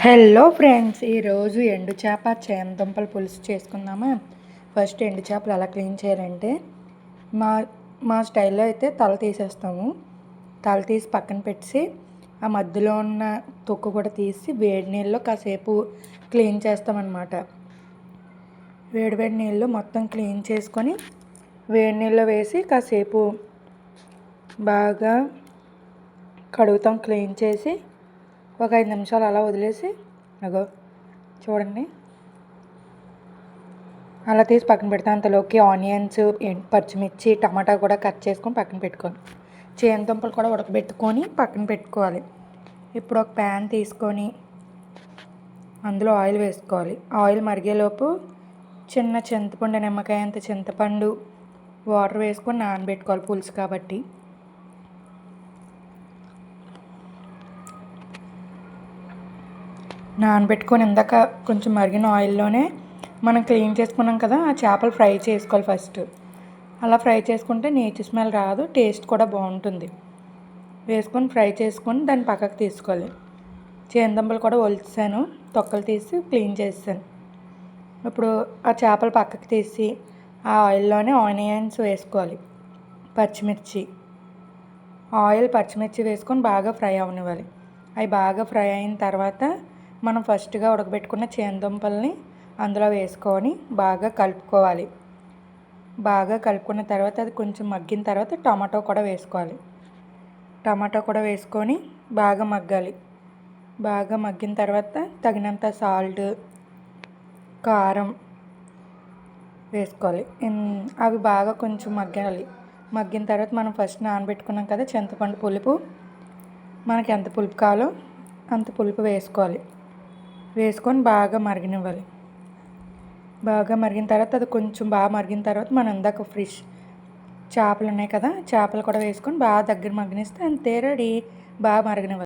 Hello friends, ఈరోజు ఎండు చేప చేమదుంపల పులుసు చేసుకుందామా. ఫస్ట్ ఎండు చేపలు ఎలా క్లీన్ చేయాలంటే మా మా స్టైల్లో అయితే తల తీసేస్తాము. తల తీసి పక్కన పెట్టి ఆ మధ్యలో ఉన్న తొక్కు కూడా తీసి వేడి నీళ్ళలో కాసేపు క్లీన్ చేస్తామన్నమాట. వేడి నీళ్ళు మొత్తం క్లీన్ చేసుకొని వేడి నీళ్ళలో వేసి కాసేపు బాగా కడుగుతాం. క్లీన్ చేసి ఒక 5 నిమిషాలు అలా వదిలేసి చూడండి అలా తీసి పక్కన పెడతాం. అంతలోకి ఆనియన్స్, పచ్చిమిర్చి, టమాటా కూడా కట్ చేసుకొని పక్కన పెట్టుకోవాలి. చేమదుంపలు కూడా ఉడకబెట్టుకొని పక్కన పెట్టుకోవాలి. ఇప్పుడు ఒక ప్యాన్ తీసుకొని అందులో ఆయిల్ వేసుకోవాలి. ఆయిల్ మరిగేలోపు చిన్న చింతపండు, నిమ్మకాయ అంత చింతపండు వాటర్ వేసుకొని నానబెట్టుకోవాలి, పులుసు కాబట్టి. నానబెట్టుకొని ఇందాక కొంచెం మరిగిన ఆయిల్లోనే మనం క్లీన్ చేసుకున్నాం కదా, ఆ చేపలు ఫ్రై చేసుకోవాలి ఫస్ట్. అలా ఫ్రై చేసుకుంటే నీచు స్మెల్ రాదు, టేస్ట్ కూడా బాగుంటుంది. వేసుకొని ఫ్రై చేసుకొని దాన్ని పక్కకు తీసుకోవాలి. చేమదుంపలు కూడా ఒలిచాను, తొక్కలు తీసి క్లీన్ చేసాను. ఇప్పుడు ఆ చేపలు పక్కకు తీసి ఆ ఆయిల్లోనే ఆనియన్స్ వేసుకోవాలి, పచ్చిమిర్చి, పచ్చిమిర్చి వేసుకొని బాగా ఫ్రై అవనివ్వాలి. అవి బాగా ఫ్రై అయిన తర్వాత మనం ఫస్ట్గా ఉడకబెట్టుకున్న చేమదుంపల్ని అందులో వేసుకొని బాగా కలుపుకోవాలి. బాగా కలుపుకున్న తర్వాత అది కొంచెం మగ్గిన తర్వాత టమాటో కూడా వేసుకోవాలి. టమాటో కూడా వేసుకొని బాగా మగ్గాలి. బాగా మగ్గిన తర్వాత తగినంత సాల్ట్, కారం వేసుకోవాలి. అవి బాగా కొంచెం మగ్గాలి. మగ్గిన తర్వాత మనం ఫస్ట్ నానబెట్టుకున్నాం కదా చింతపండు పులుపు, మనకి ఎంత పులుపు కావాలో అంత పులుపు వేసుకోవాలి. వేసుకొని బాగా మరగనివ్వాలి. బాగా మరిగిన తర్వాత అది కొంచెం బాగా మరిగిన తర్వాత మనం ఇందాక ఫ్రెష్ చేపలు ఉన్నాయి కదా, చేపలు కూడా వేసుకొని బాగా దగ్గర మగ్గనిస్తే అంతే, రెడీ. బాగా మరగనివ్వాలి.